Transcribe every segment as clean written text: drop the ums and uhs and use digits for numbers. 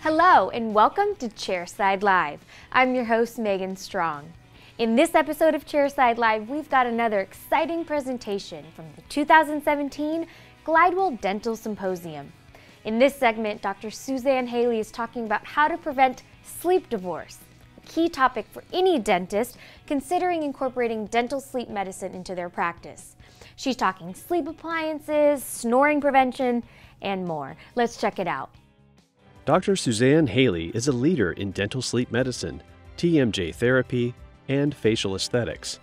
Hello and welcome to Chairside Live. I'm your host, Megan Strong. In this episode of Chairside Live, we've got another exciting presentation from the 2017 Glidewell Dental Symposium. In this segment, Dr. Suzanne Haley is talking about how to prevent sleep divorce, a key topic for any dentist considering incorporating dental sleep medicine into their practice. She's talking sleep appliances, snoring prevention, and more. Let's check it out. Dr. Suzanne Haley is a leader in dental sleep medicine, TMJ therapy, and facial aesthetics,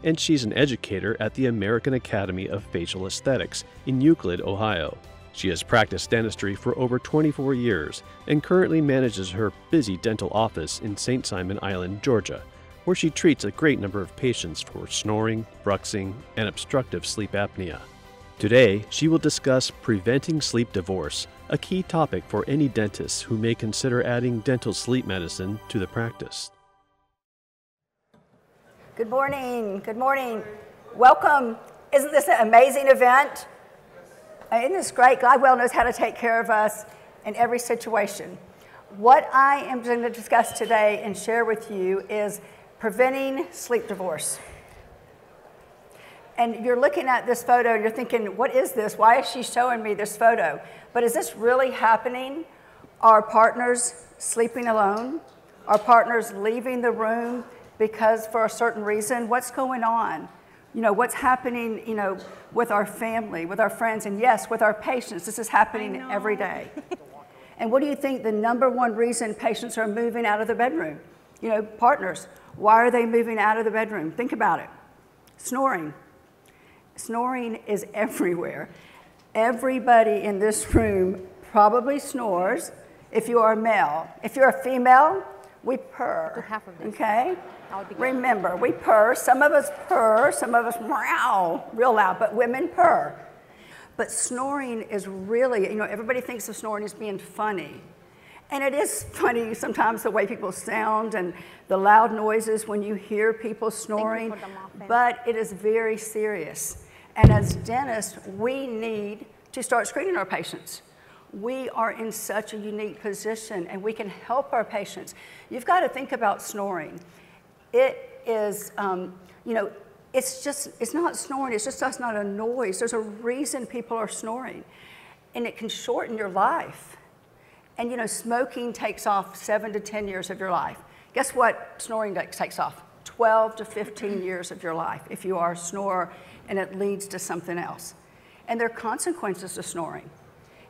and she's an educator at the American Academy of Facial Aesthetics in Euclid, Ohio. She has practiced dentistry for over 24 years and currently manages her busy dental office in St. Simon Island, Georgia, where she treats a great number of patients for snoring, bruxing, and obstructive sleep apnea. Today, she will discuss preventing sleep divorce, a key topic for any dentists who may consider adding dental sleep medicine to the practice. Good morning. Good morning. Welcome. Isn't this an amazing event? Isn't this great? Glidewell knows how to take care of us in every situation. What I am going to discuss today and share with you is preventing sleep divorce. And you're looking at this photo and you're thinking, what is this? Why is she showing me this photo? But is this really happening? Are partners sleeping alone? Are partners leaving the room because for a certain reason? What's going on? You know, what's happening, you know, with our family, with our friends, and yes, with our patients. This is happening every day. And what do you think the #1 reason patients are moving out of the bedroom? You know, partners, why are they moving out of the bedroom? Think about it. Snoring. Snoring is everywhere. Everybody in this room probably snores if you are a male. If you're a female, we purr, okay? Remember, we purr. Some of us purr, some of us meow, real loud, but women purr. But snoring is really, you know, everybody thinks of snoring as being funny. And it is funny sometimes the way people sound and the loud noises when you hear people snoring, but it is very serious. And as dentists, we need to start screening our patients. We are in such a unique position and we can help our patients. You've got to think about snoring. It is, you know, it's not snoring, it's just not a noise. There's a reason people are snoring. And it can shorten your life. And you know, smoking takes off 7 to 10 years of your life. Guess what snoring takes off? 12 to 15 years of your life if you are a snorer and it leads to something else. And there are consequences to snoring.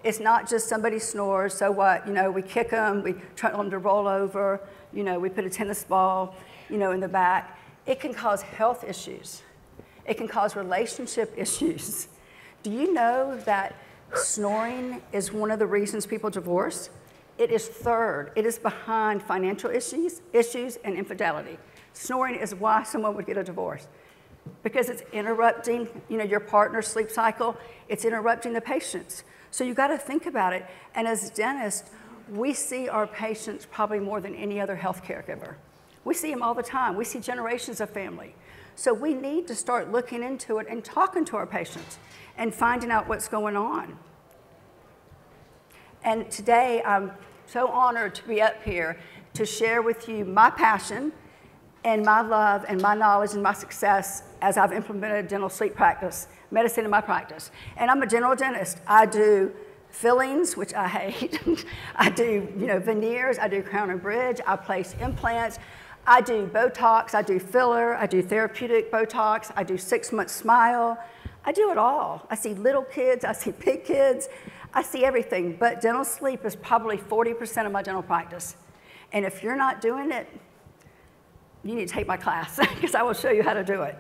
It's not just somebody snores, so what? You know, we kick them, we tell them to roll over, you know, we put a tennis ball, you know, in the back. It can cause health issues. It can cause relationship issues. Do you know that snoring is one of the reasons people divorce? It is third. It is behind financial issues and infidelity. Snoring is why someone would get a divorce. Because it's interrupting, you know, your partner's sleep cycle. It's interrupting the patient's. So you got to think about it. And as dentists, we see our patients probably more than any other health caregiver. We see them all the time. We see generations of family. So we need to start looking into it and talking to our patients and finding out what's going on. And today, I'm so honored to be up here to share with you my passion and my love and my knowledge and my success as I've implemented dental sleep practice, medicine in my practice. And I'm a general dentist. I do fillings, which I hate. I do, you know, veneers. I do crown and bridge. I place implants. I do Botox. I do filler. I do therapeutic Botox. I do 6-month smile. I do it all. I see little kids. I see big kids. I see everything. But dental sleep is probably 40% of my dental practice. And if you're not doing it, you need to take my class because I will show you how to do it.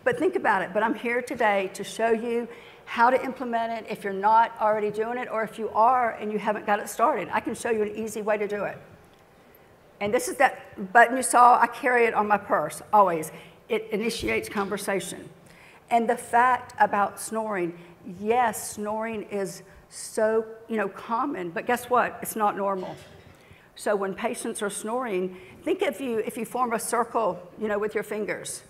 But think about it. But I'm here today to show you how to implement it if you're not already doing it, or if you are and you haven't got it started. I can show you an easy way to do it. And this is that button you saw. I carry it on my purse, always. It initiates conversation. And the fact about snoring, yes, snoring is so, you know, common, but guess what? It's not normal. So when patients are snoring, think if you form a circle, you know, with your fingers.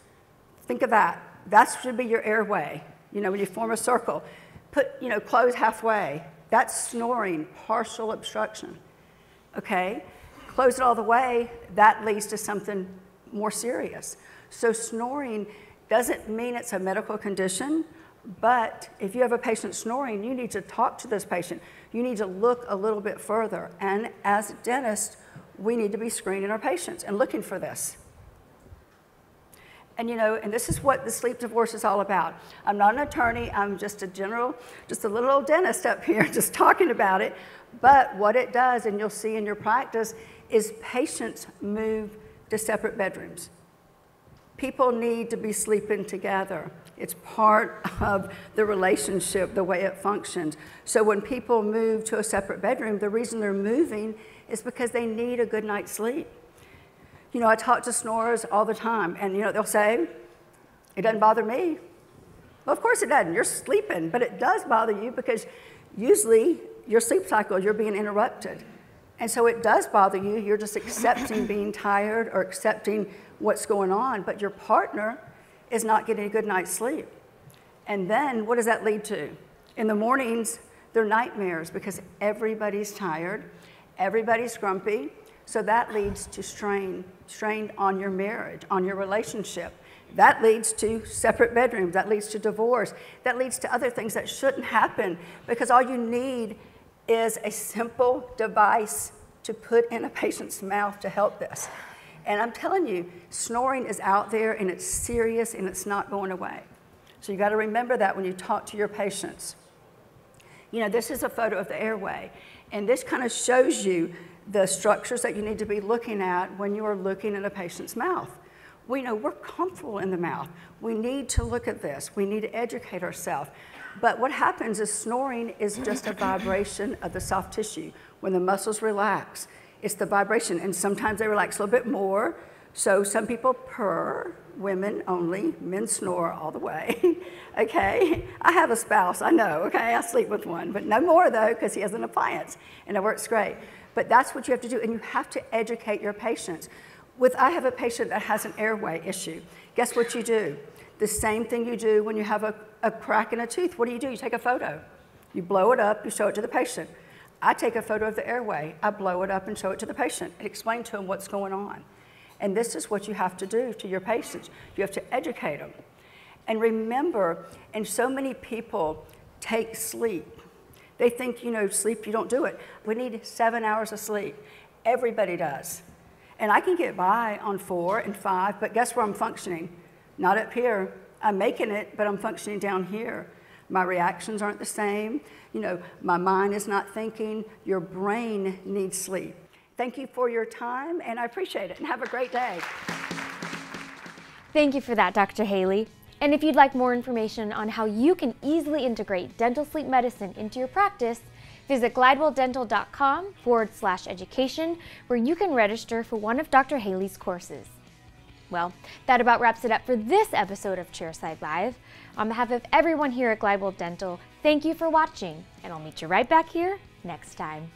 Think of that. That should be your airway. You know, when you form a circle, close halfway. That's snoring, partial obstruction. okay? Close it all the way, that leads to something more serious. So snoring doesn't mean it's a medical condition, but if you have a patient snoring, you need to talk to this patient. You need to look a little bit further. And as dentists, we need to be screening our patients and looking for this. And and this is what the sleep divorce is all about. I'm not an attorney, I'm just a little old dentist up here just talking about it. But what it does, and you'll see in your practice, is patients move to separate bedrooms. People need to be sleeping together. It's part of the relationship, the way it functions. So when people move to a separate bedroom, the reason they're moving is because they need a good night's sleep. I talk to snorers all the time, and they'll say, it doesn't bother me. Well, of course it doesn't. You're sleeping, but it does bother you because usually your sleep cycle, you're being interrupted. And so it does bother you. You're just accepting being tired or accepting what's going on, but your partner is not getting a good night's sleep. And then what does that lead to? In the mornings, they're nightmares because everybody's tired, everybody's grumpy, so that leads to strain on your marriage, on your relationship. That leads to separate bedrooms, that leads to divorce, that leads to other things that shouldn't happen because all you need is a simple device to put in a patient's mouth to help this. And I'm telling you, snoring is out there and it's serious and it's not going away. So you got to remember that when you talk to your patients. This is a photo of the airway, and this kind of shows you the structures that you need to be looking at when you are looking at a patient's mouth. We know we're comfortable in the mouth. We need to look at this. We need to educate ourselves. But what happens is snoring is just a vibration of the soft tissue. When the muscles relax, it's the vibration, and sometimes they relax a little bit more. So some people purr, women only, men snore all the way, okay? I have a spouse, I know, okay? I sleep with one, but no more though, because he has an appliance, and it works great. But that's what you have to do, and you have to educate your patients. I have a patient that has an airway issue. Guess what you do? The same thing you do when you have a crack in a tooth. What do? You take a photo. You blow it up, you show it to the patient. I take a photo of the airway, I blow it up and show it to the patient and explain to them what's going on. And this is what you have to do to your patients. You have to educate them. And remember, and so many people take sleep. They think, sleep, you don't do it. We need 7 hours of sleep. Everybody does. And I can get by on 4 and 5, but guess where I'm functioning? Not up here. I'm making it, but I'm functioning down here. My reactions aren't the same. My mind is not thinking. Your brain needs sleep. Thank you for your time, and I appreciate it, and have a great day. Thank you for that, Dr. Haley. And if you'd like more information on how you can easily integrate dental sleep medicine into your practice, visit glidewelldental.com/education, where you can register for one of Dr. Haley's courses. Well, that about wraps it up for this episode of Chairside Live. On behalf of everyone here at Glidewell Dental, thank you for watching, and I'll meet you right back here next time.